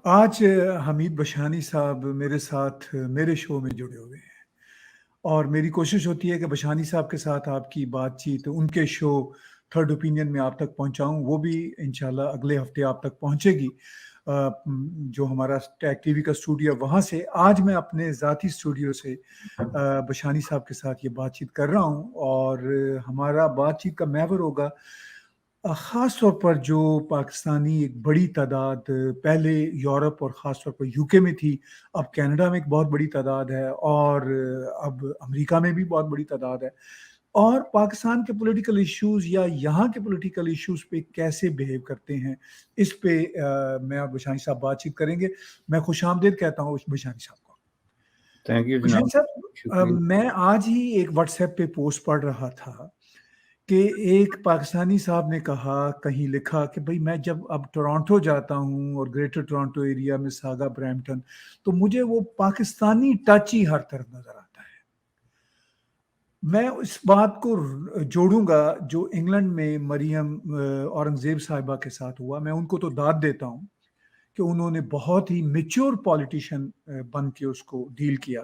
آج حمید بشانی صاحب میرے ساتھ میرے شو میں جڑے ہوئے ہیں، اور میری کوشش ہوتی ہے کہ بشانی صاحب کے ساتھ آپ کی بات چیت ان کے شو تھرڈ اوپینین میں آپ تک پہنچاؤں، وہ بھی انشاءاللہ اگلے ہفتے آپ تک پہنچے گی۔ جو ہمارا ٹیک ٹی وی کا اسٹوڈیو ہے وہاں سے آج میں اپنے ذاتی اسٹوڈیو سے بشانی صاحب کے ساتھ یہ بات چیت کر رہا ہوں، اور ہمارا بات چیت کا محور ہوگا خاص طور پر جو پاکستانی ایک بڑی تعداد پہلے یورپ اور خاص طور پر یو کے میں تھی، اب کینیڈا میں ایک بہت بڑی تعداد ہے، اور اب امریکہ میں بھی بہت بڑی تعداد ہے، اور پاکستان کے پولیٹیکل ایشوز یا یہاں کے پولیٹیکل ایشوز پہ کیسے بیہیو کرتے ہیں، اس پہ میں اور بشانی صاحب بات چیت کریں گے۔ میں خوش آمدید کہتا ہوں بشانی صاحب کو۔ تھینک یو بشانی جناب، صاحب، شکریہ۔ میں آج ہی ایک واٹس ایپ پہ پوسٹ پڑھ رہا تھا کہ ایک پاکستانی صاحب نے کہا، کہیں لکھا کہ بھئی میں جب اب ٹورانٹو جاتا ہوں اور گریٹر ٹورانٹو ایریا میں ساگا برامپٹن، تو مجھے وہ پاکستانی ٹچ ہی ہر طرف نظر آتا ہے۔ میں اس بات کو جوڑوں گا جو انگلینڈ میں مریم اورنگزیب صاحبہ کے ساتھ ہوا۔ میں ان کو تو داد دیتا ہوں کہ انہوں نے بہت ہی میچور پالیٹیشین بن کے اس کو ڈیل کیا،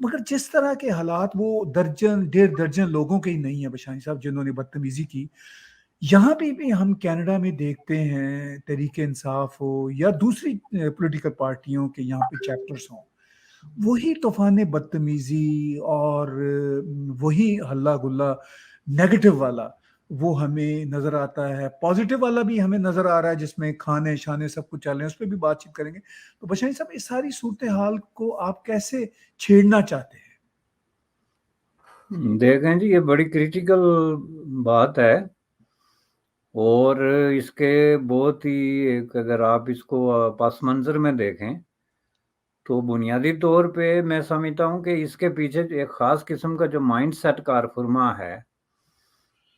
مگر جس طرح کے حالات، وہ درجن ڈیڑھ درجن لوگوں کے ہی نہیں ہیں بشانی صاحب جنہوں نے بدتمیزی کی۔ یہاں پہ بھی ہم کینیڈا میں دیکھتے ہیں، تحریک انصاف ہو یا دوسری پولیٹیکل پارٹیوں کے یہاں پہ چیپٹرز ہوں، وہی طوفان بدتمیزی اور وہی ہلا گلا نیگیٹو والا وہ ہمیں نظر آتا ہے۔ پازیٹیو والا بھی ہمیں نظر آ رہا ہے جس میں کھانے شانے سب کچھ چل رہے ہیں، اس پہ بھی بات چیت کریں گے۔ تو بشانی صاحب، اس ساری صورتحال کو آپ کیسے چھیڑنا چاہتے ہیں؟ دیکھیں جی، یہ بڑی کریٹیکل بات ہے، اور اس کے بہت ہی اگر آپ اس کو پس منظر میں دیکھیں تو بنیادی طور پہ میں سمجھتا ہوں کہ اس کے پیچھے ایک خاص قسم کا جو مائنڈ سیٹ کار فرما ہے،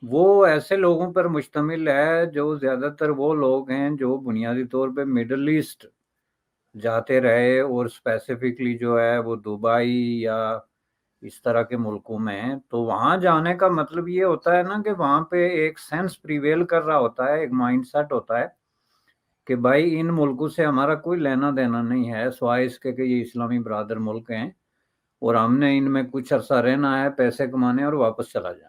وہ ایسے لوگوں پر مشتمل ہے جو زیادہ تر وہ لوگ ہیں جو بنیادی طور پہ مڈل ایسٹ جاتے رہے، اور اسپیسیفکلی جو ہے وہ دبئی یا اس طرح کے ملکوں میں، تو وہاں جانے کا مطلب یہ ہوتا ہے نا کہ وہاں پہ ایک سینس پریویل کر رہا ہوتا ہے، ایک مائنڈ سیٹ ہوتا ہے کہ بھائی ان ملکوں سے ہمارا کوئی لینا دینا نہیں ہے، سوائے اس کے کہ یہ اسلامی برادر ملک ہیں اور ہم نے ان میں کچھ عرصہ رہنا ہے، پیسے کمانے اور واپس چلا جانا ہے۔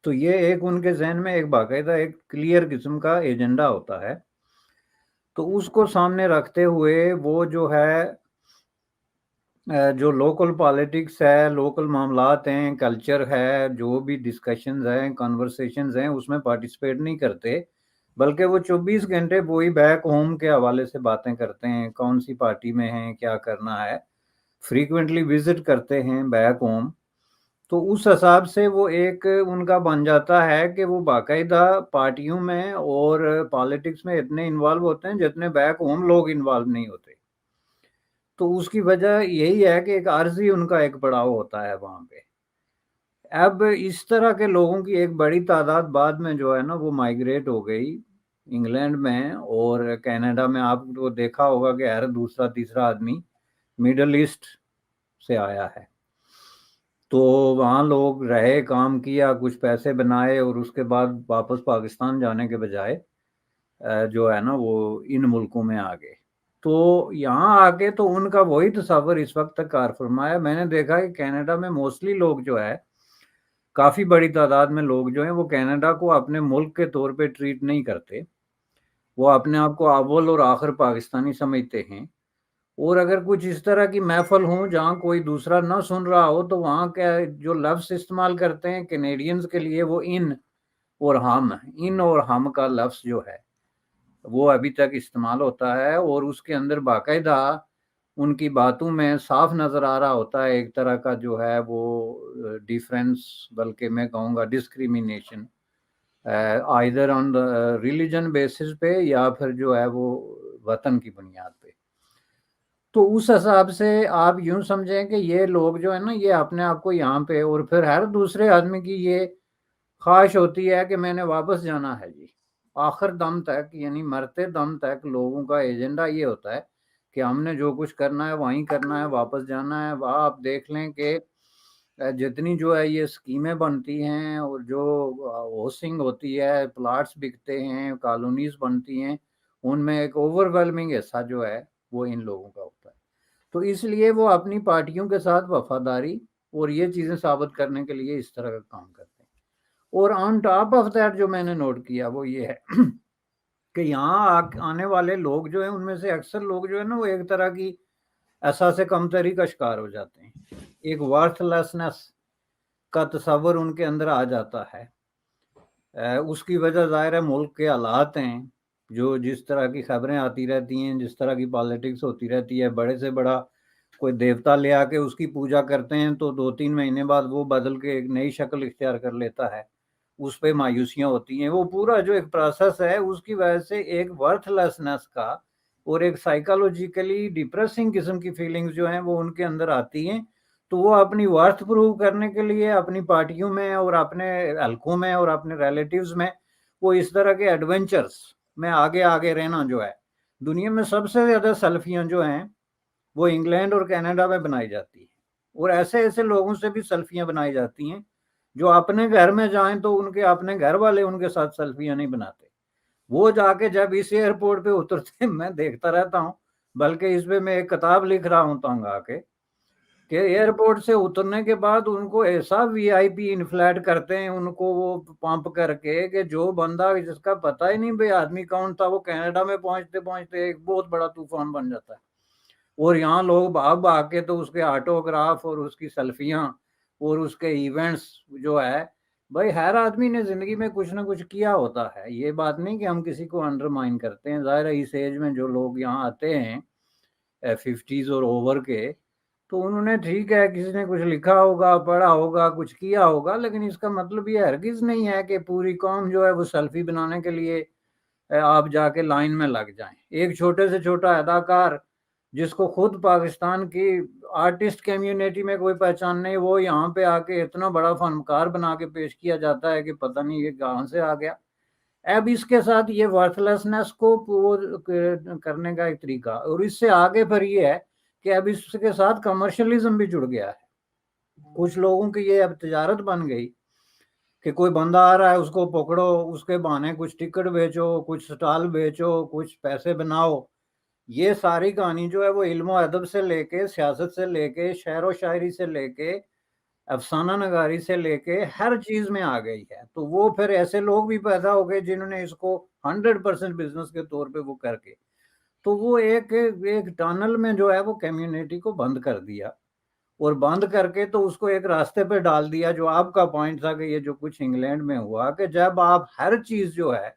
تو یہ ایک ان کے ذہن میں ایک باقاعدہ ایک کلیئر قسم کا ایجنڈا ہوتا ہے۔ تو اس کو سامنے رکھتے ہوئے وہ جو ہے جو لوکل پالیٹکس ہے، لوکل معاملات ہیں، کلچر ہے، جو بھی ڈسکشنز ہیں، کنورسیشنز ہیں، اس میں پارٹیسپیٹ نہیں کرتے، بلکہ وہ 24 گھنٹے وہی بیک ہوم کے حوالے سے باتیں کرتے ہیں، کون سی پارٹی میں ہیں، کیا کرنا ہے، فریکوینٹلی وزٹ کرتے ہیں بیک ہوم۔ تو اس حساب سے وہ ایک ان کا بن جاتا ہے کہ وہ باقاعدہ پارٹیوں میں اور پالیٹکس میں اتنے انوالو ہوتے ہیں جتنے بیک ہوم لوگ انوالو نہیں ہوتے۔ تو اس کی وجہ یہی ہے کہ ایک عارضی ان کا ایک پڑاؤ ہوتا ہے وہاں پہ۔ اب اس طرح کے لوگوں کی ایک بڑی تعداد بعد میں جو ہے نا وہ مائگریٹ ہو گئی انگلینڈ میں اور کینیڈا میں۔ آپ کو دیکھا ہوگا کہ ہر دوسرا تیسرا آدمی میڈل ایسٹ سے آیا ہے، تو وہاں لوگ رہے، کام کیا، کچھ پیسے بنائے، اور اس کے بعد واپس پاکستان جانے کے بجائے جو ہے نا وہ ان ملکوں میں آ گئے۔ تو یہاں آ کے تو ان کا وہی تصور اس وقت تک کار فرمایا۔ میں نے دیکھا کہ کینیڈا میں موسٹلی لوگ جو ہے، کافی بڑی تعداد میں لوگ جو ہیں وہ کینیڈا کو اپنے ملک کے طور پہ ٹریٹ نہیں کرتے، وہ اپنے آپ کو اول اور آخر پاکستانی سمجھتے ہیں، اور اگر کچھ اس طرح کی محفل ہوں جہاں کوئی دوسرا نہ سن رہا ہو تو وہاں کیا جو لفظ استعمال کرتے ہیں کینیڈینز کے لیے، وہ ان اور ہم کا لفظ جو ہے وہ ابھی تک استعمال ہوتا ہے، اور اس کے اندر باقاعدہ ان کی باتوں میں صاف نظر آ رہا ہوتا ہے ایک طرح کا جو ہے وہ ڈیفرنس، بلکہ میں کہوں گا ڈسکریمینیشن، آئدر آن ریلیجن بیسس پہ یا پھر جو ہے وہ وطن کی بنیاد پہ۔ تو اس حساب سے آپ یوں سمجھیں کہ یہ لوگ جو ہے نا یہ اپنے آپ کو یہاں پہ، اور پھر ہر دوسرے آدمی کی یہ خواہش ہوتی ہے کہ میں نے واپس جانا ہے جی، آخر دم تک، یعنی مرتے دم تک لوگوں کا ایجنڈا یہ ہوتا ہے کہ ہم نے جو کچھ کرنا ہے وہیں کرنا ہے، واپس جانا ہے۔ وہاں آپ دیکھ لیں کہ جتنی جو ہے یہ اسکیمیں بنتی ہیں اور جو ہاؤسنگ ہوتی ہے، پلاٹس بکتے ہیں، کالونیز بنتی ہیں، ان میں ایک اوور ویلمنگ حصہ جو ہے وہ ان لوگوں کا ہوتا ہے. تو اس لیے وہ اپنی پارٹیوں کے ساتھ وفاداری اور یہ چیزیں ثابت کرنے کے لیے اس طرح کا کام کرتے ہیں. اور آن ٹاپ آف دیٹ جو میں نے نوٹ کیا وہ یہ ہے کہ یہاں آنے والے لوگ جو ہیں ان میں سے اکثر لوگ جو ہے نا وہ ایک طرح کی احساس کمتری کا شکار ہو جاتے ہیں. ایک ورتھ لیسنس کا تصور ان کے اندر آ جاتا ہے. اس کی وجہ ظاہر ہے ملک کے حالات ہیں، جو جس طرح کی خبریں آتی رہتی ہیں، جس طرح کی پالیٹکس ہوتی رہتی ہے. بڑے سے بڑا کوئی دیوتا لے آ کے اس کی پوجا کرتے ہیں تو 2-3 مہینے بعد وہ بدل کے ایک نئی شکل اختیار کر لیتا ہے، اس پہ مایوسیاں ہوتی ہیں. وہ پورا جو ایک پروسیس ہے اس کی وجہ سے ایک ورتھ لیسنس کا اور ایک سائیکالوجیکلی ڈپریسنگ قسم کی فیلنگز جو ہیں وہ ان کے اندر آتی ہیں. تو وہ اپنی ورتھ پروو کرنے کے لیے اپنی پارٹیوں میں اور اپنے حلقوں میں اور اپنے ریلیٹیوز میں وہ اس طرح کے ایڈونچرز میں آگے آگے رہنا جو ہے. دنیا میں سب سے زیادہ سیلفیاں جو ہیں وہ انگلینڈ اور کینیڈا میں بنائی جاتی ہیں، اور ایسے ایسے لوگوں سے بھی سیلفیاں بنائی جاتی ہیں جو اپنے گھر میں جائیں تو ان کے اپنے گھر والے ان کے ساتھ سیلفیاں نہیں بناتے. وہ جا کے جب اس ایئرپورٹ پہ اترتے میں دیکھتا رہتا ہوں، بلکہ اس پہ میں ایک کتاب لکھ رہا ہوں تنگ آ کے، کہ ایئرپورٹ سے اترنے کے بعد ان کو ایسا وی آئی پی انفلیٹ کرتے ہیں ان کو وہ پمپ کر کے کہ جو بندہ جس کا پتہ ہی نہیں بھئی آدمی کون تھا وہ کینیڈا میں پہنچتے پہنچتے ایک بہت بڑا طوفان بن جاتا ہے. اور یہاں لوگ بھاگ بھاگ کے تو اس کے آٹوگراف اور اس کی سیلفیاں اور اس کے ایونٹس جو ہے. بھائی ہر آدمی نے زندگی میں کچھ نہ کچھ کیا ہوتا ہے. یہ بات نہیں کہ ہم کسی کو انڈرمائن کرتے ہیں. ظاہر ہے اس ایج میں جو لوگ یہاں آتے ہیں 50s اور اوور کے، تو انہوں نے ٹھیک ہے کسی نے کچھ لکھا ہوگا، پڑھا ہوگا، کچھ کیا ہوگا، لیکن اس کا مطلب یہ ہرگز نہیں ہے کہ پوری قوم جو ہے وہ سیلفی بنانے کے لیے آپ جا کے لائن میں لگ جائیں. ایک چھوٹے سے چھوٹا اداکار جس کو خود پاکستان کی آرٹسٹ کمیونٹی میں کوئی پہچان نہیں، وہ یہاں پہ آ کے اتنا بڑا فنکار بنا کے پیش کیا جاتا ہے کہ پتہ نہیں یہ کہاں سے آ گیا. اب اس کے ساتھ یہ ورتھ لیسنس کو کرنے کا ایک طریقہ، اور اس سے آگے پھر یہ ہے کہ اب اس کے ساتھ کمرشلزم بھی جڑ گیا ہے. کچھ لوگوں کی یہ اب تجارت بن گئی کہ کوئی بندہ آ رہا ہے اس کو پکڑو، اس کے بہانے کچھ ٹکٹ بیچو، کچھ سٹال بیچو، کچھ پیسے بناؤ. یہ ساری کہانی جو ہے وہ علم و ادب سے لے کے سیاست سے لے کے شعر و شاعری سے لے کے افسانہ نگاری سے لے کے ہر چیز میں آ گئی ہے. تو وہ پھر ایسے لوگ بھی پیدا ہو گئے جنہوں نے اس کو 100% بزنس کے طور پہ وہ کر کے تو وہ ایک ٹنل میں جو ہے وہ کمیونٹی کو بند کر دیا، اور بند کر کے تو اس کو ایک راستے پہ ڈال دیا. جو آپ کا پوائنٹ تھا کہ یہ جو کچھ انگلینڈ میں ہوا کہ جب آپ ہر چیز جو ہے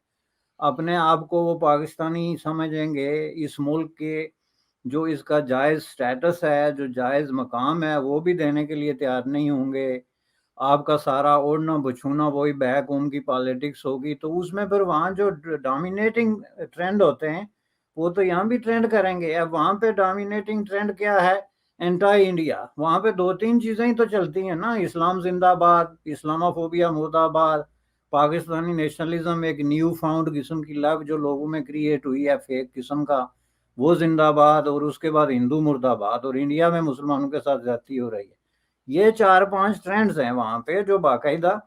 اپنے آپ کو وہ پاکستانی سمجھیں گے، اس ملک کے جو اس کا جائز سٹیٹس ہے، جو جائز مقام ہے وہ بھی دینے کے لیے تیار نہیں ہوں گے. آپ کا سارا اوڑھنا بچھونا وہی بیک ہوم کی پالیٹکس ہوگی. تو اس میں پھر وہاں جو ڈومینیٹنگ ٹرینڈ ہوتے ہیں وہ تو یہاں بھی ٹرینڈ کریں گے. اب وہاں پہ ڈومینیٹنگ ٹرینڈ کیا ہے؟ Anti India. وہاں پہ 2-3 چیزیں ہی تو چلتی ہیں نا، اسلام زندہ باد، اسلامہ فوبیا مرد آباد، پاکستانی نیشنلزم ایک نیو فاؤنڈ قسم کی لو جو لوگوں میں کریٹ ہوئی ہے فیک قسم کا، وہ زندہ باد، اور اس کے بعد ہندو مرد آباد، اور انڈیا میں مسلمانوں کے ساتھ زیادتی ہو رہی ہے. یہ 4-5 ٹرینڈز ہیں وہاں پہ جو باقاعدہ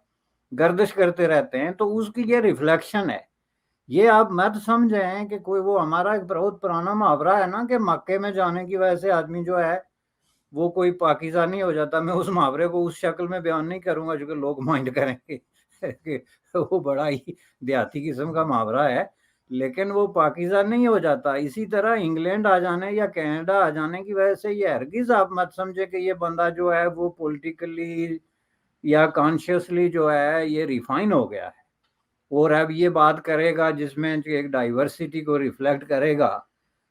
گردش کرتے رہتے ہیں. تو اس کی یہ ریفلیکشن ہے. یہ آپ مت سمجھیں کہ کوئی وہ ہمارا ایک بہت پرانا محاورہ ہے نا کہ مکے میں جانے کی وجہ سے آدمی جو ہے وہ کوئی پاکیزانی ہو جاتا. میں اس محاورے کو اس شکل میں بیان نہیں کروں گا جو کہ لوگ مائنڈ کریں گے کہ وہ بڑا ہی دیہاتی قسم کا محاورہ ہے، لیکن وہ پاکیزہ نہیں ہو جاتا. اسی طرح انگلینڈ آ جانے یا کینیڈا آ جانے کی وجہ سے یہ ہرگز آپ مت سمجھے کہ یہ بندہ جو ہے وہ پولیٹیکلی یا کانشیسلی جو ہے یہ ریفائن ہو گیا ہے اور اب یہ بات کرے گا جس میں ایک ڈائیورسٹی کو ریفلیکٹ کرے گا،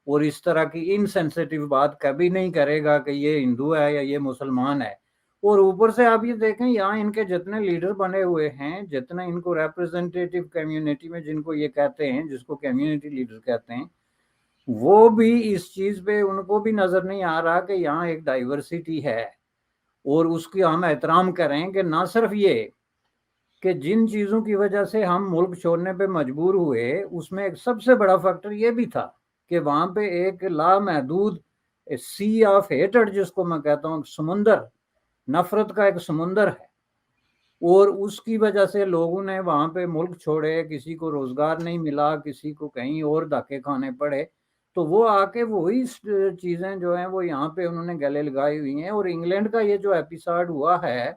اور اس طرح کی انسینسیٹیو بات کبھی نہیں کرے گا کہ یہ ہندو ہے یا یہ مسلمان ہے. اور اوپر سے آپ یہ دیکھیں یہاں ان کے جتنے لیڈر بنے ہوئے ہیں، جتنے ان کو ریپرزنٹیٹیو کمیونٹی میں جن کو یہ کہتے ہیں، جس کو کمیونٹی لیڈر کہتے ہیں، وہ بھی اس چیز پہ ان کو بھی نظر نہیں آ رہا کہ یہاں ایک ڈائیورسٹی ہے اور اس کی ہم احترام کریں. کہ نہ صرف یہ کہ جن چیزوں کی وجہ سے ہم ملک چھوڑنے پہ مجبور ہوئے اس میں ایک سب سے بڑا فیکٹر یہ بھی تھا کہ وہاں پہ ایک لامحدود سی آف ہیٹڈ جس کو میں کہتا ہوں، سمندر نفرت کا ایک سمندر ہے. اور اس کی وجہ سے لوگوں نے وہاں پہ ملک چھوڑے، کسی کو روزگار نہیں ملا، کسی کو کہیں اور دھکے کھانے پڑے، تو وہ آ کے وہی چیزیں جو ہیں وہ یہاں پہ انہوں نے گلے لگائی ہوئی ہیں۔ اور انگلینڈ کا یہ جو ایپیسوڈ ہوا ہے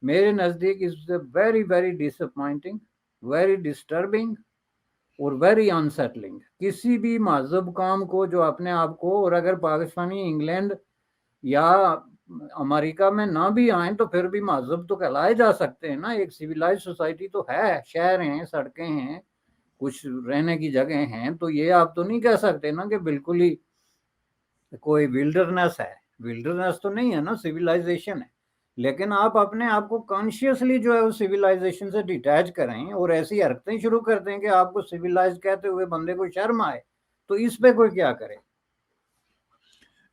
میرے نزدیک is very very disappointing, very disturbing اور ویری انسیٹلنگ۔ کسی بھی مہذب کام کو جو اپنے آپ کو، اور اگر پاکستانی انگلینڈ یا امریکہ میں نہ بھی آئیں تو پھر بھی مہذب تو کہلائے جا سکتے ہیں نا، ایک سویلائز سوسائٹی تو ہے، شہر ہیں، سڑکیں ہیں، کچھ رہنے کی جگہ ہیں، تو یہ آپ تو نہیں کہہ سکتے نا کہ بالکل ہی کوئی ولڈرنس ہے۔ ولڈرنس تو نہیں ہے نا، سویلائزیشن ہے۔ لیکن آپ اپنے آپ کو کانشیسلی جو ہے وہ سویلائزیشن سے ڈیٹیچ کریں اور ایسی حرکتیں شروع کر دیں کہ آپ کو سویلائز کہتے ہوئے بندے کو شرم آئے، تو اس پہ کوئی کیا کرے؟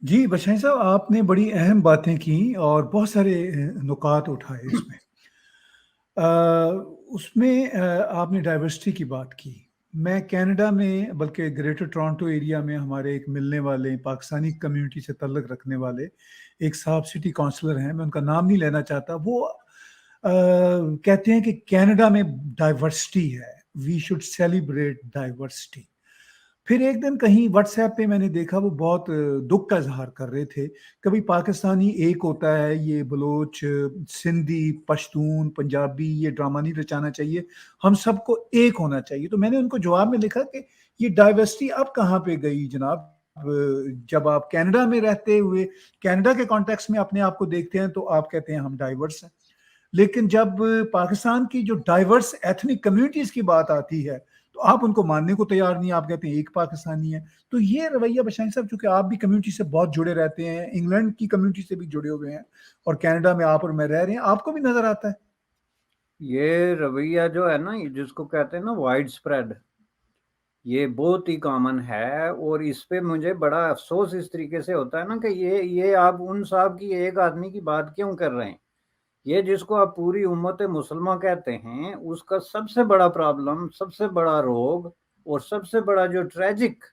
جی بشائی صاحب، آپ نے بڑی اہم باتیں کی اور بہت سارے نکات اٹھائے اس میں۔ اس میں آپ نے ڈائیورسٹی کی بات کی۔ میں کینیڈا میں، بلکہ گریٹر ٹورانٹو ایریا میں ہمارے ایک ملنے والے پاکستانی کمیونٹی سے تعلق رکھنے والے ایک صاحب سٹی کونسلر ہیں، میں ان کا نام نہیں لینا چاہتا، وہ کہتے ہیں کہ کینیڈا میں ڈائیورسٹی ہے، وی شوڈ سیلیبریٹ ڈائیورسٹی۔ پھر ایک دن کہیں واٹس ایپ پہ میں نے دیکھا وہ بہت دکھ کا اظہار کر رہے تھے، کبھی پاکستانی ایک ہوتا ہے، یہ بلوچ، سندھی، پشتون، پنجابی، یہ ڈرامہ نہیں رچانا چاہیے، ہم سب کو ایک ہونا چاہیے۔ تو میں نے ان کو جواب میں لکھا کہ یہ ڈائیورسٹی اب کہاں پہ گئی جناب؟ جب آپ کینیڈا میں رہتے ہوئے کینیڈا کے کانٹیکس میں اپنے آپ کو دیکھتے ہیں تو آپ کہتے ہیں ہم ڈائیورس ہیں، لیکن جب پاکستان کی جو ڈائیورس ایتھنک کمیونٹیز کی بات آتی ہے تو آپ ان کو ماننے کو تیار نہیں، آپ کہتے ہیں ایک پاکستانی ہے۔ تو یہ رویہ بشائی صاحب، چونکہ آپ بھی کمیونٹی سے بہت جڑے رہتے ہیں، انگلینڈ کی کمیونٹی سے بھی جڑے ہوئے ہیں، اور کینیڈا میں آپ اور میں رہ رہے ہیں، آپ کو بھی نظر آتا ہے یہ رویہ جو ہے نا، جس کو کہتے ہیں نا وائڈ سپریڈ، یہ بہت ہی کامن ہے۔ اور اس پہ مجھے بڑا افسوس اس طریقے سے ہوتا ہے نا کہ یہ آپ ان صاحب کی ایک آدمی کی بات کیوں کر رہے ہیں؟ یہ جس کو آپ پوری امت مسلمہ کہتے ہیں، اس کا سب سے بڑا پرابلم، سب سے بڑا روگ اور سب سے بڑا جو ٹریجک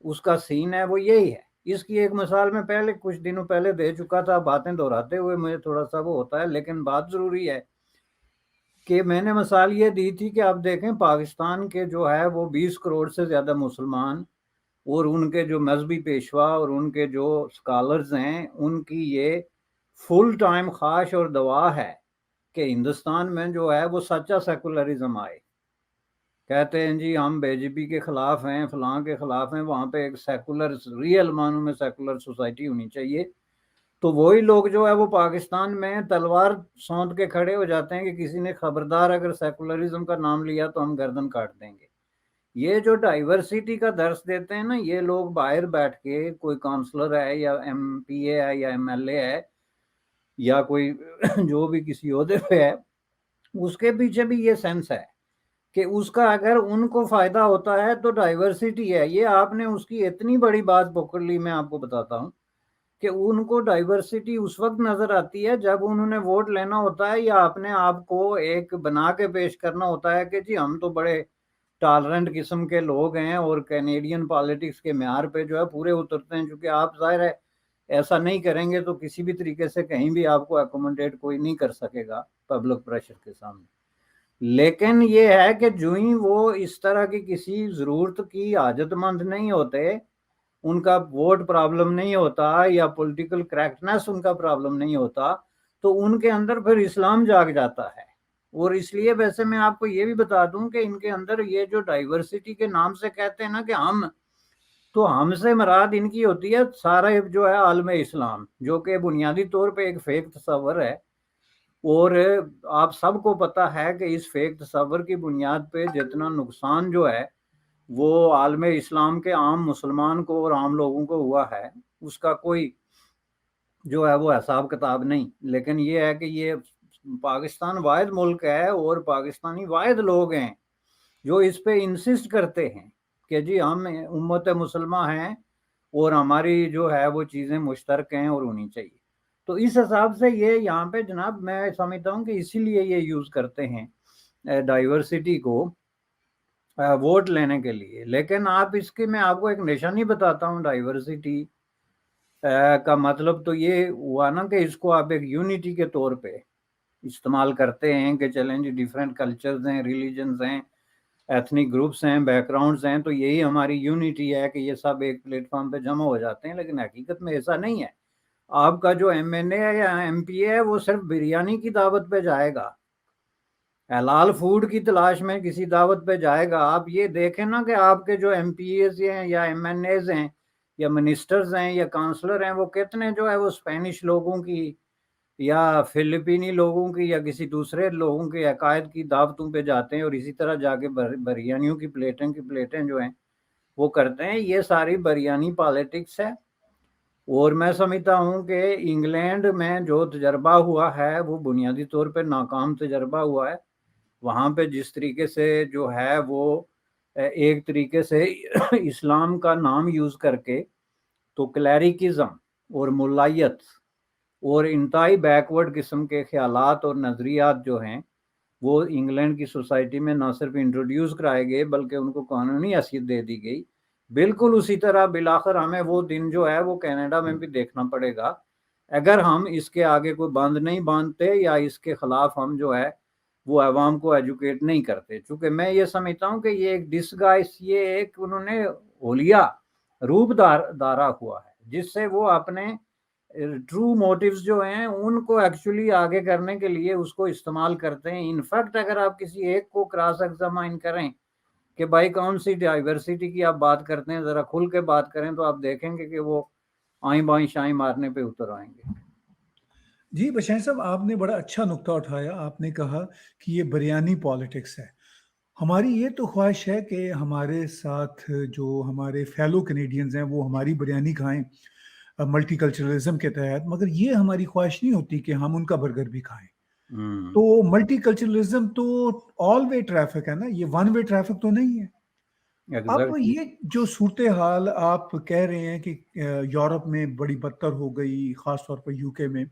اس کا سین ہے وہ یہی ہے۔ اس کی ایک مثال میں پہلے کچھ دنوں پہلے دے چکا تھا، باتیں دہراتے ہوئے مجھے تھوڑا سا وہ ہوتا ہے، لیکن بات ضروری ہے کہ میں نے مثال یہ دی تھی کہ آپ دیکھیں پاکستان کے جو ہے وہ 20 کروڑ سے زیادہ مسلمان اور ان کے جو مذہبی پیشوا اور ان کے جو سکالرز ہیں، ان کی یہ فل ٹائم خواہش اور دعا ہے کہ ہندوستان میں جو ہے وہ سچا سیکولرزم آئے۔ کہتے ہیں جی ہم بی جے پی کے خلاف ہیں، فلاں کے خلاف ہیں، وہاں پہ ایک سیکولر، ریئل معنوں میں سیکولر سوسائٹی ہونی چاہیے۔ تو وہی لوگ جو ہے وہ پاکستان میں تلوار سونت کے کھڑے ہو جاتے ہیں کہ کسی نے خبردار اگر سیکولرزم کا نام لیا تو ہم گردن کاٹ دیں گے۔ یہ جو ڈائیورسٹی کا درس دیتے ہیں نا یہ لوگ باہر بیٹھ کے، کوئی کونسلر ہے یا ایم پی اے ہے یا ایم ایل اے ہے یا کوئی جو بھی کسی عہدے پہ ہے، اس کے پیچھے بھی یہ سینس ہے کہ اس کا اگر ان کو فائدہ ہوتا ہے تو ڈائیورسٹی ہے۔ یہ آپ نے اس کی اتنی بڑی بات پکڑ لی، میں آپ کو بتاتا ہوں کہ ان کو ڈائیورسٹی اس وقت نظر آتی ہے جب انہوں نے ووٹ لینا ہوتا ہے یا اپنے آپ کو ایک بنا کے پیش کرنا ہوتا ہے کہ جی ہم تو بڑے ٹالرنٹ قسم کے لوگ ہیں اور کینیڈین پالیٹکس کے معیار پہ جو ہے پورے اترتے ہیں، چونکہ آپ ظاہر ہے ایسا نہیں کریں گے تو کسی بھی طریقے سے کہیں بھی آپ کو اکوموڈیٹ کوئی نہیں کر سکے گا پبلک پریشر کے سامنے۔ لیکن یہ ہے کہ جو ہی وہ اس طرح کی کسی ضرورت کی حاجت مند نہیں ہوتے، ان کا ووٹ پرابلم نہیں ہوتا یا پولیٹیکل کریکٹنس ان کا پرابلم نہیں ہوتا، تو ان کے اندر پھر اسلام جاگ جاتا ہے۔ اور اس لیے ویسے میں آپ کو یہ بھی بتا دوں کہ ان کے اندر یہ جو ڈائیورسٹی کے نام سے کہتے ہیں نا کہ ہم، تو ہم سے مراد ان کی ہوتی ہے سارا جو ہے عالم اسلام، جو کہ بنیادی طور پہ ایک فیک تصور ہے۔ اور آپ سب کو پتا ہے کہ اس فیک تصور کی بنیاد پہ جتنا نقصان جو ہے وہ عالم اسلام کے عام مسلمان کو اور عام لوگوں کو ہوا ہے، اس کا کوئی جو ہے وہ حساب کتاب نہیں۔ لیکن یہ ہے کہ یہ پاکستان واحد ملک ہے اور پاکستانی واحد لوگ ہیں جو اس پہ انسسٹ کرتے ہیں کہ جی ہم امت مسلمہ ہیں اور ہماری جو ہے وہ چیزیں مشترک ہیں اور ہونی چاہیے۔ تو اس حساب سے یہ یہاں پہ جناب میں سمجھتا ہوں کہ اسی لیے یہ یوز کرتے ہیں ڈائیورسٹی کو ووٹ لینے کے لیے۔ لیکن آپ اس کے، میں آپ کو ایک نشانی بتاتا ہوں، ڈائیورسٹی کا مطلب تو یہ ہوا نا کہ اس کو آپ ایک یونٹی کے طور پہ استعمال کرتے ہیں کہ چلیں جی ڈیفرنٹ کلچرز ہیں، ریلیجنز ہیں، ایتھنک گروپس ہیں، بیک گراؤنڈز ہیں، تو یہی ہماری یونٹی ہے کہ یہ سب ایک پلیٹ فارم پہ جمع ہو جاتے ہیں، لیکن حقیقت میں ایسا نہیں ہے۔ آپ کا جو ایم این اے ہے یا ایم پی اے ہے وہ صرف بریانی کی دعوت پہ جائے گا، حلال فوڈ کی تلاش میں کسی دعوت پہ جائے گا۔ آپ یہ دیکھیں نا کہ آپ کے جو ایم پی ایز ہیں یا ایم این ایز ہیں یا منسٹرز ہیں یا کانسلر ہیں، وہ کتنے جو ہے وہ اسپینش لوگوں کی یا فلپینی لوگوں کی یا کسی دوسرے لوگوں کے عقائد کی دعوتوں پہ جاتے ہیں، اور اسی طرح جا کے بریانیوں کی پلیٹیں جو ہیں وہ کرتے ہیں۔ یہ ساری بریانی پالیٹکس ہے، اور میں سمجھتا ہوں کہ انگلینڈ میں جو تجربہ ہوا ہے وہ بنیادی طور پہ ناکام تجربہ ہوا ہے۔ وہاں پہ جس طریقے سے جو ہے وہ ایک طریقے سے اسلام کا نام یوز کر کے تو کلیریکزم اور ملائیت اور انتہائی بیکورڈ قسم کے خیالات اور نظریات جو ہیں وہ انگلینڈ کی سوسائٹی میں نہ صرف انٹروڈیوس کرائے گئے بلکہ ان کو قانونی حیثیت دے دی گئی۔ بالکل اسی طرح بالآخر ہمیں وہ دن جو ہے وہ کینیڈا میں بھی دیکھنا پڑے گا اگر ہم اس کے آگے کوئی بند نہیں باندھتے یا اس کے خلاف ہم جو ہے وہ عوام کو ایجوکیٹ نہیں کرتے۔ چونکہ میں یہ سمجھتا ہوں کہ یہ ایک ڈسگائز، یہ ایک انہوں نے اولیا روپ دارا ہوا ہے جس سے وہ اپنے ٹرو موٹیوز جو ہیں ان کو ایکچولی آگے کرنے کے لیے اس کو استعمال کرتے ہیں۔ انفیکٹ اگر آپ کسی ایک کو کراس ایگزامائن کریں کہ بھائی کون سی ڈائیورسٹی کی آپ بات کرتے ہیں، ذرا کھل کے بات کریں، تو آپ دیکھیں گے کہ وہ آئیں بائیں شائیں مارنے پہ اتر آئیں گے۔ جی بشیر صاحب، آپ نے بڑا اچھا نقطہ اٹھایا۔ آپ نے کہا کہ یہ بریانی پالیٹکس ہے۔ ہماری یہ تو خواہش ہے کہ ہمارے ساتھ جو ہمارے فیلو کینیڈینز ہیں وہ ہماری بریانی کھائیں ملٹی کلچرلزم کے تحت، مگر یہ ہماری خواہش نہیں ہوتی کہ ہم ان کا برگر بھی کھائیں۔ تو ملٹی کلچرلزم تو آل وے ٹریفک ہے نا، یہ ون وے ٹریفک تو نہیں ہے۔ اب یہ جو صورتحال آپ کہہ رہے ہیں کہ یورپ میں بڑی بدتر ہو گئی، خاص طور پر یو کے میں،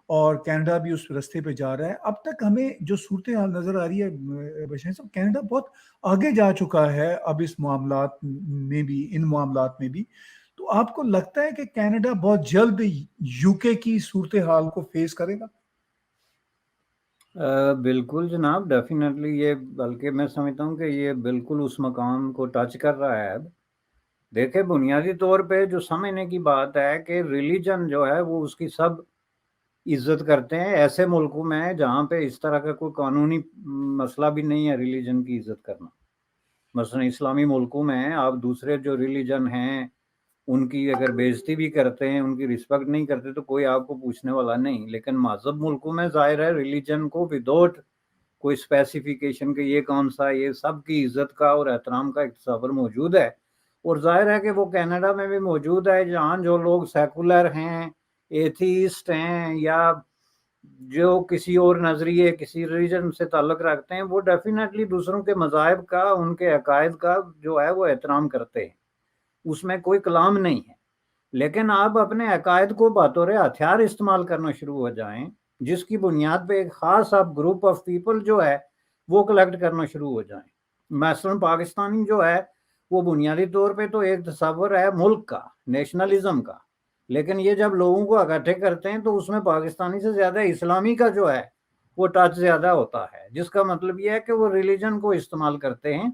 اور کینیڈا بھی اس رستے پہ جا رہا ہے، اب تک ہمیں جو صورتحال نظر آ رہی ہے بشیر صاحب، کینیڈا بہت آگے جا چکا ہے اب اس معاملات میں بھی، ان معاملات میں بھی۔ تو آپ کو لگتا ہے کہ کینیڈا بہت جلد یو کے کی صورتحال کو فیس کرے گا؟ بالکل جناب، ڈیفینیٹلی یہ، بلکہ میں سمجھتا ہوں کہ یہ بالکل اس مقام کو ٹچ کر رہا ہے۔ اب دیکھیں بنیادی طور پہ جو سمجھنے کی بات ہے کہ ریلیجن جو ہے وہ اس کی سب عزت کرتے ہیں، ایسے ملکوں میں جہاں پہ اس طرح کا کوئی قانونی مسئلہ بھی نہیں ہے ریلیجن کی عزت کرنا۔ مثلا اسلامی ملکوں میں آپ دوسرے جو ریلیجن ہیں ان کی اگر بےعزتی بھی کرتے ہیں، ان کی رسپیکٹ نہیں کرتے، تو کوئی آپ کو پوچھنے والا نہیں۔ لیکن مہذب ملکوں میں ظاہر ہے ریلیجن کو وداؤٹ کوئی اسپیسیفیکیشن کہ یہ کون سا، یہ سب کی عزت کا اور احترام کا ایک تصور موجود ہے۔ اور ظاہر ہے کہ وہ کینیڈا میں بھی موجود ہے، جہاں جو لوگ سیکولر ہیں، ایتھیسٹ ہیں، یا جو کسی اور نظریے کسی ریلیجن سے تعلق رکھتے ہیں، وہ ڈیفینیٹلی دوسروں کے مذاہب کا، ان کے عقائد کا جو ہے وہ احترام کرتے ہیں، اس میں کوئی کلام نہیں ہے۔ لیکن آپ اپنے عقائد کو بطور ہتھیار استعمال کرنا شروع ہو جائیں، جس کی بنیاد پہ ایک خاص آپ گروپ آف پیپل جو ہے وہ کلیکٹ کرنا شروع ہو جائیں۔ مثلاً پاکستانی جو ہے وہ بنیادی طور پہ تو ایک تصور ہے ملک کا، نیشنلزم کا، لیکن یہ جب لوگوں کو اکٹھے کرتے ہیں تو اس میں پاکستانی سے زیادہ اسلامی کا جو ہے وہ ٹچ زیادہ ہوتا ہے، جس کا مطلب یہ ہے کہ وہ ریلیجن کو استعمال کرتے ہیں۔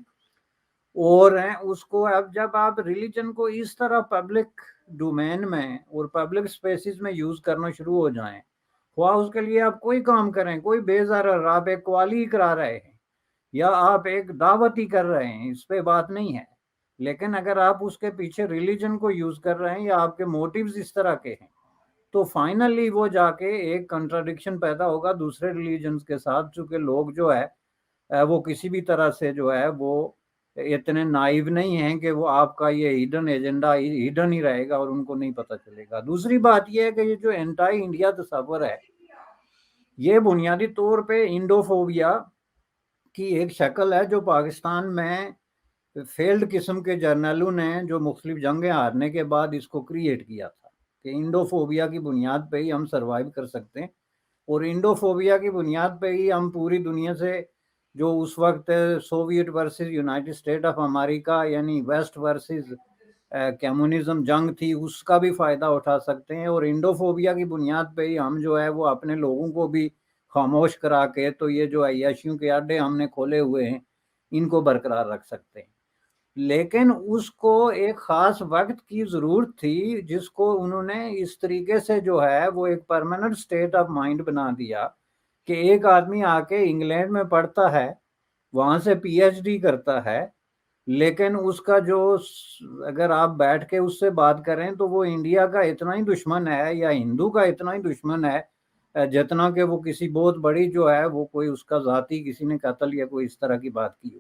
اور اس کو اب جب آپ ریلیجن کو اس طرح پبلک ڈومین میں اور پبلک سپیسز میں یوز کرنا شروع ہو جائیں، خواہ اس کے لیے آپ کوئی کام کریں، کوئی بے ضرر آپ ایک قوالی کرا رہے ہیں یا آپ ایک دعوت ہی کر رہے ہیں، اس پہ بات نہیں ہے، لیکن اگر آپ اس کے پیچھے ریلیجن کو یوز کر رہے ہیں یا آپ کے موٹیوز اس طرح کے ہیں، تو فائنلی وہ جا کے ایک کنٹراڈکشن پیدا ہوگا دوسرے ریلیجنز کے ساتھ، چونکہ لوگ جو ہے وہ کسی بھی طرح سے جو ہے وہ اتنے نائب نہیں ہیں کہ وہ آپ کا یہ ہیڈن ایجنڈا ہیڈن ہی رہے گا اور ان کو نہیں پتہ چلے گا۔ دوسری بات یہ ہے کہ یہ جو اینٹائی انڈیا تصور ہے، یہ بنیادی طور پہ انڈوفوبیا کی ایک شکل ہے جو پاکستان میں فیلڈ قسم کے جرنلوں نے جو مختلف جنگیں ہارنے کے بعد اس کو کریٹ کیا تھا کہ انڈوفوبیا کی بنیاد پہ ہی ہم سروائیو کر سکتے ہیں، اور انڈوفوبیا کی بنیاد پہ ہی ہم پوری دنیا سے جو اس وقت Soviet versus United State of America یعنی ویسٹ ورسز کمیونزم جنگ تھی، اس کا بھی فائدہ اٹھا سکتے ہیں، اور انڈوفوبیا کی بنیاد پہ ہی ہم جو ہے وہ اپنے لوگوں کو بھی خاموش کرا کے تو یہ جو عیاشیوں کے اڈے ہم نے کھولے ہوئے ہیں ان کو برقرار رکھ سکتے ہیں. لیکن اس کو ایک خاص وقت کی ضرورت تھی جس کو انہوں نے اس طریقے سے جو ہے وہ ایک پرماننٹ اسٹیٹ آف مائنڈ بنا دیا کہ ایک آدمی آ کے انگلینڈ میں پڑھتا ہے، وہاں سے پی ایچ ڈی کرتا ہے، لیکن اس کا جو اگر آپ بیٹھ کے اس سے بات کریں تو وہ انڈیا کا اتنا ہی دشمن ہے یا ہندو کا اتنا ہی دشمن ہے جتنا کہ وہ کسی بہت بڑی جو ہے وہ کوئی اس کا ذاتی کسی نے قتل یا کوئی اس طرح کی بات کی ہو.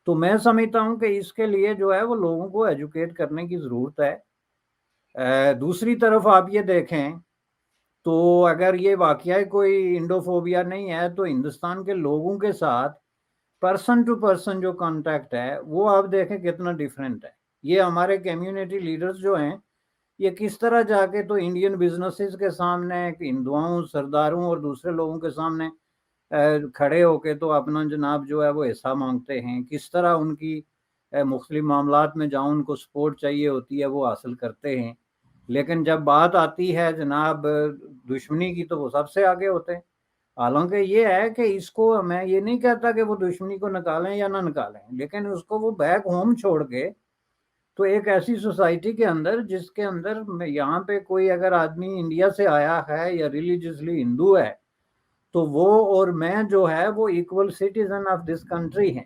تو میں سمجھتا ہوں کہ اس کے لیے جو ہے وہ لوگوں کو ایجوکیٹ کرنے کی ضرورت ہے. دوسری طرف آپ یہ دیکھیں تو اگر یہ واقعہ کوئی انڈوفوبیا نہیں ہے تو ہندوستان کے لوگوں کے ساتھ پرسن ٹو پرسن جو کانٹیکٹ ہے وہ آپ دیکھیں کتنا ڈیفرنٹ ہے. یہ ہمارے کمیونٹی لیڈرز جو ہیں یہ کس طرح جا کے تو انڈین بزنسز کے سامنے ہندوؤں سرداروں اور دوسرے لوگوں کے سامنے کھڑے ہو کے تو اپنا جناب جو ہے وہ حصہ مانگتے ہیں، کس طرح ان کی مختلف معاملات میں جہاں ان کو سپورٹ چاہیے ہوتی ہے وہ حاصل کرتے ہیں. لیکن جب بات آتی ہے جناب دشمنی کی تو وہ سب سے آگے ہوتے ہیں. حالانکہ یہ ہے کہ اس کو میں یہ نہیں کہتا کہ وہ دشمنی کو نکالیں یا نہ نکالیں، لیکن اس کو وہ بیک ہوم چھوڑ کے تو ایک ایسی سوسائٹی کے اندر جس کے اندر یہاں پہ کوئی اگر آدمی انڈیا سے آیا ہے یا ریلیجیسلی ہندو ہے تو وہ اور میں جو ہے وہ equal citizen of this country ہیں.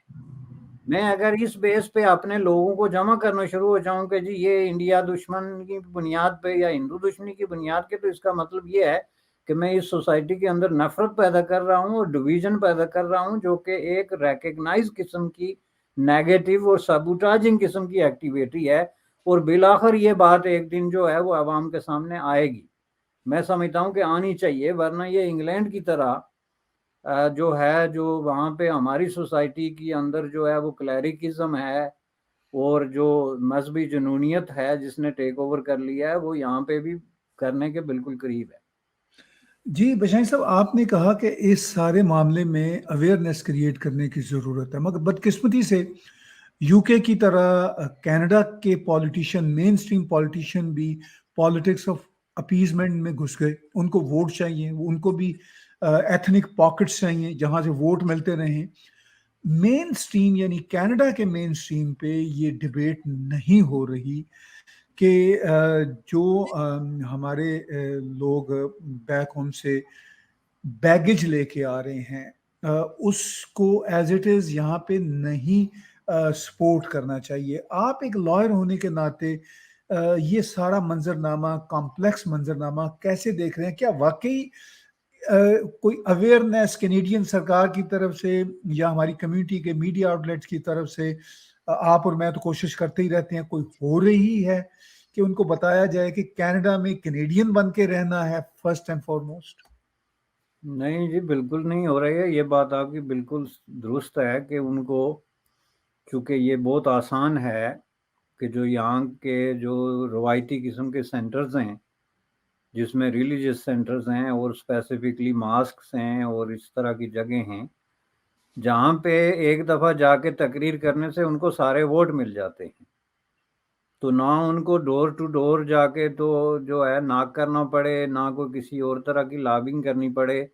میں اگر اس بیس پہ اپنے لوگوں کو جمع کرنا شروع ہو جاؤں کہ جی یہ انڈیا دشمن کی بنیاد پہ یا ہندو دشمنی کی بنیاد پہ، تو اس کا مطلب یہ ہے کہ میں اس سوسائٹی کے اندر نفرت پیدا کر رہا ہوں اور ڈویژن پیدا کر رہا ہوں جو کہ ایک ریکگنائز قسم کی نیگیٹو اور سبوٹاجنگ قسم کی ایکٹیویٹی ہے. اور بالآخر یہ بات ایک دن جو ہے وہ عوام کے سامنے آئے گی. میں سمجھتا ہوں کہ آنی چاہیے، ورنہ یہ انگلینڈ کی طرح جو ہے جو وہاں پہ ہماری سوسائٹی کی اندر جو ہے وہ کلیریکزم ہے اور جو مذہبی جنونیت ہے جس نے ٹیک اوور کر لیا ہے وہ یہاں پہ بھی کرنے کے بالکل قریب ہے. جی بشائی صاحب، آپ نے کہا کہ اس سارے معاملے میں اویئرنیس کریٹ کرنے کی ضرورت ہے، مگر بدقسمتی سے یو کے کی طرح کینیڈا کے پولیٹیشین، مین اسٹریم پولیٹیشین بھی پالیٹکس آف اپیزمنٹ میں گھس گئے. ان کو ووٹ چاہیے، ان کو بھی ایتھنک پاکٹس چاہیے جہاں سے ووٹ ملتے رہیں. مین اسٹریم یعنی کینیڈا کے مین اسٹریم پہ یہ ڈبیٹ نہیں ہو رہی کہ جو ہمارے لوگ بیک ہوم سے بیگیج لے کے آ رہے ہیں اس کو ایز اٹ از یہاں پہ نہیں سپورٹ کرنا چاہیے. آپ ایک لائر ہونے کے ناطے یہ سارا منظرنامہ، کمپلیکس منظرنامہ کیسے دیکھ رہے ہیں؟ کیا واقعی کوئی اویئرنیس کینیڈین سرکار کی طرف سے یا ہماری کمیونٹی کے میڈیا آؤٹلیٹس کی طرف سے، آپ اور میں تو کوشش کرتے ہی رہتے ہیں، کوئی ہو رہی ہے کہ ان کو بتایا جائے کہ کینیڈا میں کینیڈین بن کے رہنا ہے فرسٹ اینڈ فارموسٹ؟ نہیں جی، بالکل نہیں ہو رہی ہے. یہ بات آپ کی بالکل درست ہے کہ ان کو، چونکہ یہ بہت آسان ہے کہ جو یہاں کے جو روایتی قسم کے سینٹرز ہیں جس میں ریلیجیس سینٹرز ہیں اور اسپیسیفکلی ماسکس ہیں اور اس طرح کی جگہ ہیں جہاں پہ ایک دفعہ جا کے تقریر کرنے سے ان کو سارے ووٹ مل جاتے ہیں، تو نہ ان کو ڈور ٹو ڈور جا کے تو جو ہے ناک کرنا پڑے، نہ کوئی کسی اور طرح کی لابنگ کرنی پڑے،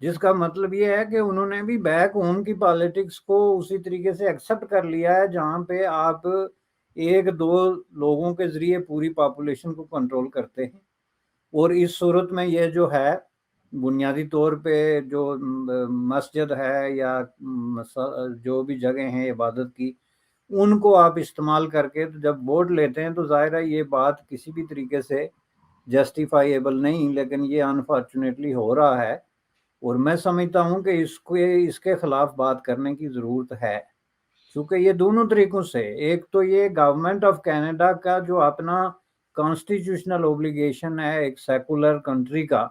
جس کا مطلب یہ ہے کہ انہوں نے بھی بیک ہوم کی پالیٹکس کو اسی طریقے سے ایکسپٹ کر لیا ہے جہاں پہ آپ ایک دو لوگوں کے ذریعے پوری پاپولیشن کو کنٹرول کرتے ہیں. اور اس صورت میں یہ جو ہے بنیادی طور پہ جو مسجد ہے یا جو بھی جگہ ہیں عبادت کی، ان کو آپ استعمال کر کے جب ووٹ لیتے ہیں تو ظاہر ہے یہ بات کسی بھی طریقے سے جسٹیفائیبل نہیں، لیکن یہ انفارچونیٹلی ہو رہا ہے. اور میں سمجھتا ہوں کہ اس کے خلاف بات کرنے کی ضرورت ہے، کیونکہ یہ دونوں طریقوں سے، ایک تو یہ گورنمنٹ آف کینیڈا کا جو اپنا کانسٹیٹیوشنل اوبلیگیشن ہے ایک سیکولر کنٹری کا،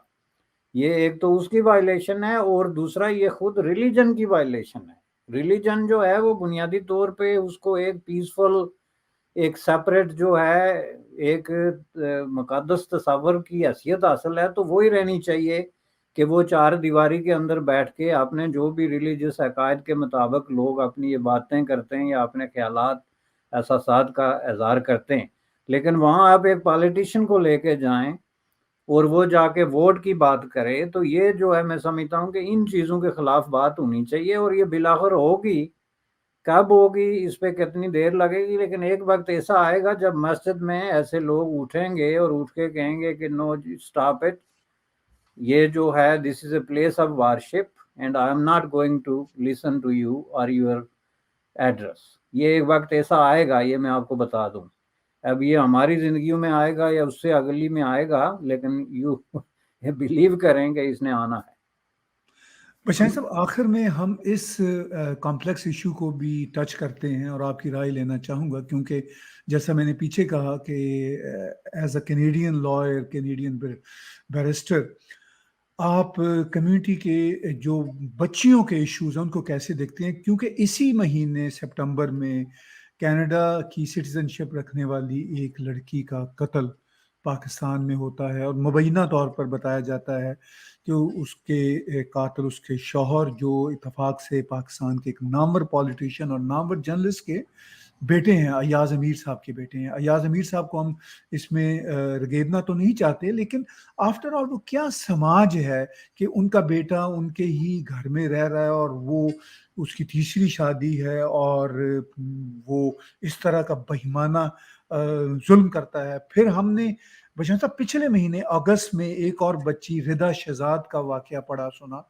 یہ ایک تو اس کی وائلیشن ہے، اور دوسرا یہ خود ریلیجن کی وائلیشن ہے. ریلیجن جو ہے وہ بنیادی طور پہ اس کو ایک پیسفل، ایک سیپریٹ جو ہے ایک مقدس تصور کی حیثیت حاصل ہے، تو وہی رہنی چاہیے کہ وہ چار دیواری کے اندر بیٹھ کے اپنے جو بھی ریلیجس عقائد کے مطابق لوگ اپنی یہ باتیں کرتے ہیں یا اپنے خیالات احساسات کا اظہار کرتے ہیں. لیکن وہاں آپ ایک پالیٹیشین کو لے کے جائیں اور وہ جا کے ووٹ کی بات کرے، تو یہ جو ہے میں سمجھتا ہوں کہ ان چیزوں کے خلاف بات ہونی چاہیے، اور یہ بالآخر ہوگی۔ کب ہوگی اس پہ کتنی دیر لگے گی، لیکن ایک وقت ایسا آئے گا جب مسجد میں ایسے لوگ اٹھیں گے اور اٹھ کے کہیں گے کہ نو اسٹاپ اٹ، یہ جو ہے this is a place of worship and I am not going to listen to you اور یور ایڈریس۔ یہ ایک وقت ایسا آئے گا، یہ میں آپ کو بتا دوں۔ اب یہ ہماری زندگیوں میں آئے گا یا اس سے اگلی میں آئے گا، لیکن یو بلیو کریں کہ اس نے آنا ہے۔ بشائی صاحب، آخر میں ہم اس کمپلیکس ایشو کو بھی ٹچ کرتے ہیں اور آپ کی رائے لینا چاہوں گا، کیونکہ جیسا میں نے پیچھے کہا کہ as a Canadian lawyer, Canadian barrister, آپ کمیونٹی کے جو بچیوں کے ایشوز ہیں ان کو کیسے دیکھتے ہیں؟ کیونکہ اسی مہینے سپٹمبر میں کینیڈا کی سٹیزن شپ رکھنے والی ایک لڑکی کا قتل پاکستان میں ہوتا ہے، اور مبینہ طور پر بتایا جاتا ہے کہ اس کے قاتل اس کے شوہر، جو اتفاق سے پاکستان کے ایک نامور پولیٹیشین اور نامور جرنلسٹ کے بیٹے ہیں، ایاز امیر صاحب کے بیٹے ہیں۔ ایاز امیر صاحب کو ہم اس میں رگیدنا تو نہیں چاہتے، لیکن آفٹر آل وہ کیا سماج ہے کہ ان کا بیٹا ان کے ہی گھر میں رہ رہا ہے، اور وہ اس کی تیسری شادی ہے، اور وہ اس طرح کا بہیمانہ ظلم کرتا ہے۔ پھر ہم نے بشان صاحب پچھلے مہینے اگست میں ایک اور بچی ردا شہزاد کا واقعہ پڑھا سنا،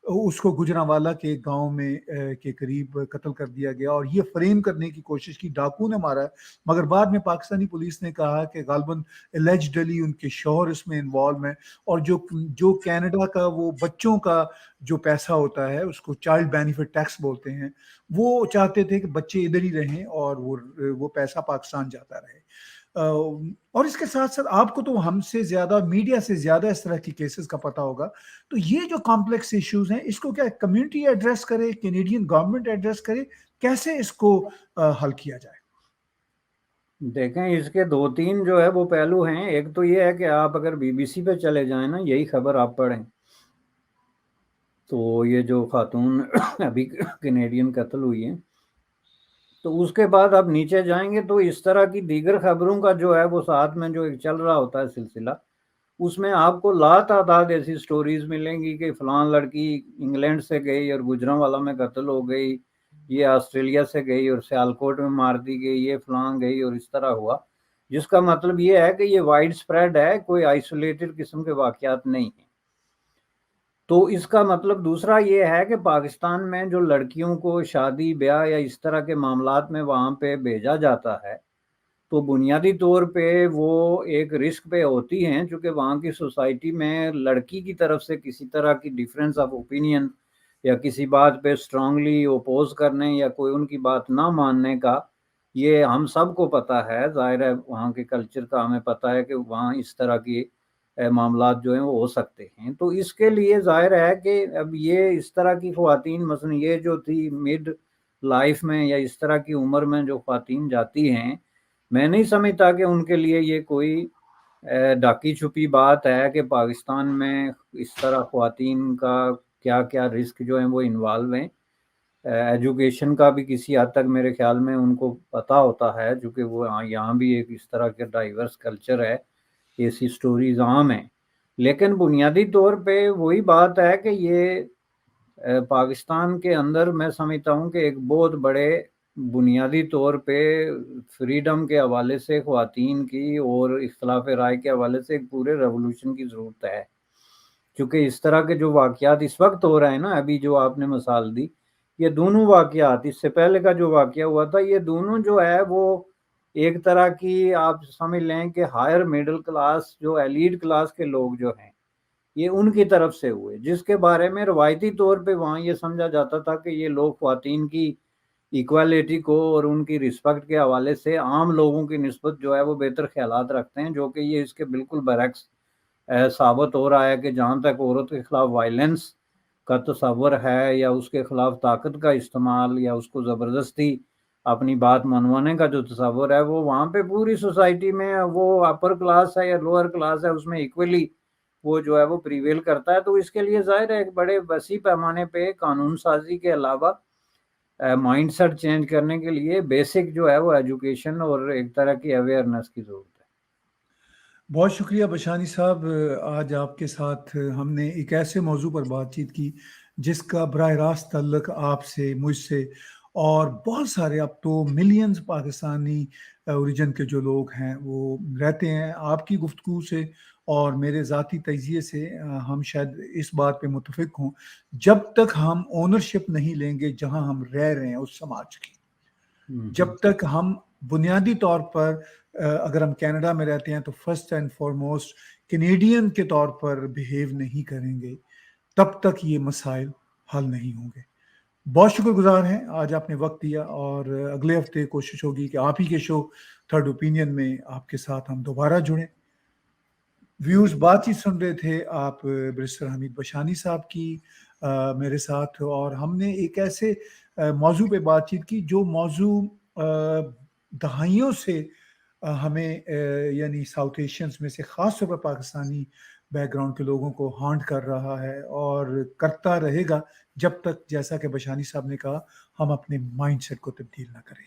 اس کو گجرانوالہ کے گاؤں میں کے قریب قتل کر دیا گیا، اور یہ فریم کرنے کی کوشش کی ڈاکو نے مارا ہے، مگر بعد میں پاکستانی پولیس نے کہا کہ غالباً اللیجڈلی ان کے شوہر اس میں انوالو ہیں، اور جو کینیڈا کا وہ بچوں کا جو پیسہ ہوتا ہے اس کو چائلڈ بینیفٹ ٹیکس بولتے ہیں، وہ چاہتے تھے کہ بچے ادھر ہی رہیں اور وہ پیسہ پاکستان جاتا رہے۔ اور اس کے ساتھ ساتھ آپ کو تو ہم سے زیادہ، میڈیا سے زیادہ اس طرح کی کیسز کا پتہ ہوگا، تو یہ جو کمپلیکس ایشوز ہیں اس کو کیا کمیونٹی ایڈریس کرے، کینیڈین گورنمنٹ ایڈریس کرے، کیسے اس کو حل کیا جائے؟ دیکھیں، اس کے دو تین جو ہے وہ پہلو ہیں۔ ایک تو یہ ہے کہ آپ اگر بی بی سی پہ چلے جائیں نا، یہی خبر آپ پڑھیں، تو یہ جو خاتون ابھی کینیڈین قتل ہوئی ہے، تو اس کے بعد آپ نیچے جائیں گے تو اس طرح کی دیگر خبروں کا جو ہے وہ ساتھ میں جو ایک چل رہا ہوتا ہے سلسلہ، اس میں آپ کو لا تعداد ایسی سٹوریز ملیں گی کہ فلاں لڑکی انگلینڈ سے گئی اور گجرانوالہ میں قتل ہو گئی، یہ آسٹریلیا سے گئی اور سیالکوٹ میں مار دی گئی، یہ فلاں گئی اور اس طرح ہوا، جس کا مطلب یہ ہے کہ یہ وائڈ سپریڈ ہے، کوئی آئسولیٹڈ قسم کے واقعات نہیں ہیں۔ تو اس کا مطلب دوسرا یہ ہے کہ پاکستان میں جو لڑکیوں کو شادی بیاہ یا اس طرح کے معاملات میں وہاں پہ بھیجا جاتا ہے، تو بنیادی طور پہ وہ ایک رسک پہ ہوتی ہیں، چونکہ وہاں کی سوسائٹی میں لڑکی کی طرف سے کسی طرح کی ڈیفرنس آف اوپینین یا کسی بات پہ اسٹرانگلی اوپوز کرنے یا کوئی ان کی بات نہ ماننے کا، یہ ہم سب کو پتہ ہے، ظاہر ہے وہاں کے کلچر کا ہمیں پتہ ہے کہ وہاں اس طرح کی معاملات جو ہیں وہ ہو سکتے ہیں۔ تو اس کے لیے ظاہر ہے کہ اب یہ اس طرح کی خواتین، مثلا یہ جو تھی مڈ لائف میں یا اس طرح کی عمر میں جو خواتین جاتی ہیں، میں نہیں سمجھتا کہ ان کے لیے یہ کوئی ڈاکی چھپی بات ہے کہ پاکستان میں اس طرح خواتین کا کیا کیا رسک جو ہیں وہ انوالو ہیں۔ ایجوکیشن کا بھی کسی حد تک میرے خیال میں ان کو پتہ ہوتا ہے، چونکہ وہ یہاں بھی ایک اس طرح کے ڈائیورس کلچر ہے، ایسی سٹوریز عام ہیں۔ لیکن بنیادی طور پہ وہی بات ہے کہ یہ پاکستان کے اندر میں سمجھتا ہوں کہ ایک بہت بڑے بنیادی طور پہ فریڈم کے حوالے سے خواتین کی اور اختلاف رائے کے حوالے سے ایک پورے ریولوشن کی ضرورت ہے، کیونکہ اس طرح کے جو واقعات اس وقت ہو رہے ہیں نا، ابھی جو آپ نے مثال دی، یہ دونوں واقعات، اس سے پہلے کا جو واقعہ ہوا تھا، یہ دونوں جو ہے وہ ایک طرح کی آپ سمجھ لیں کہ ہائر مڈل کلاس، جو ایلیٹ کلاس کے لوگ جو ہیں، یہ ان کی طرف سے ہوئے، جس کے بارے میں روایتی طور پہ وہاں یہ سمجھا جاتا تھا کہ یہ لوگ خواتین کی ایکوالٹی کو اور ان کی رسپیکٹ کے حوالے سے عام لوگوں کی نسبت جو ہے وہ بہتر خیالات رکھتے ہیں، جو کہ یہ اس کے بالکل برعکس ثابت ہو رہا ہے کہ جہاں تک عورت کے خلاف وائلنس کا تصور ہے یا اس کے خلاف طاقت کا استعمال یا اس کو زبردستی اپنی بات منوانے کا جو تصور ہے، وہ وہاں پہ پوری سوسائٹی میں، وہ اپر کلاس ہے یا لوور کلاس ہے، اس میں ایکولی وہ جو ہے وہ پریویل کرتا ہے۔ تو اس کے لیے ظاہر ہے ایک بڑے وسیع پیمانے پہ قانون سازی کے علاوہ مائنڈ سیٹ چینج کرنے کے لیے بیسک جو ہے وہ ایجوکیشن اور ایک طرح کی اویئرنیس کی ضرورت ہے۔ بہت شکریہ بشانی صاحب، آج آپ کے ساتھ ہم نے ایک ایسے موضوع پر بات چیت کی جس کا براہ راست تعلق آپ سے، مجھ سے اور بہت سارے، اب تو ملینز پاکستانی اوریجن کے جو لوگ ہیں وہ رہتے ہیں. آپ کی گفتگو سے اور میرے ذاتی تجزیے سے ہم شاید اس بات پہ متفق ہوں، جب تک ہم اونرشپ نہیں لیں گے جہاں ہم رہ رہے ہیں اس سماج کی، جب تک ہم بنیادی طور پر اگر ہم کینیڈا میں رہتے ہیں تو فرسٹ اینڈ فارموسٹ کینیڈین کے طور پر بیہیو نہیں کریں گے، تب تک یہ مسائل حل نہیں ہوں گے. بہت شکر گزار ہیں، آج آپ نے وقت دیا، اور اگلے ہفتے کوشش ہوگی کہ آپ ہی کے شو تھرڈ اوپینین میں آپ کے ساتھ ہم دوبارہ جڑیں. ویوز بات چیت سن رہے تھے آپ برسٹر حمید بشانی صاحب کی میرے ساتھ، اور ہم نے ایک ایسے موضوع پہ بات چیت کی جو موضوع دہائیوں سے ہمیں یعنی ساؤتھ ایشینز میں سے خاص طور پر پاکستانی بیک گراؤنڈ کے لوگوں کو ہانٹ کر رہا ہے اور کرتا رہے گا جب تک، جیسا کہ بشانی صاحب نے کہا، ہم اپنے مائنڈ سیٹ کو تبدیل نہ کریں.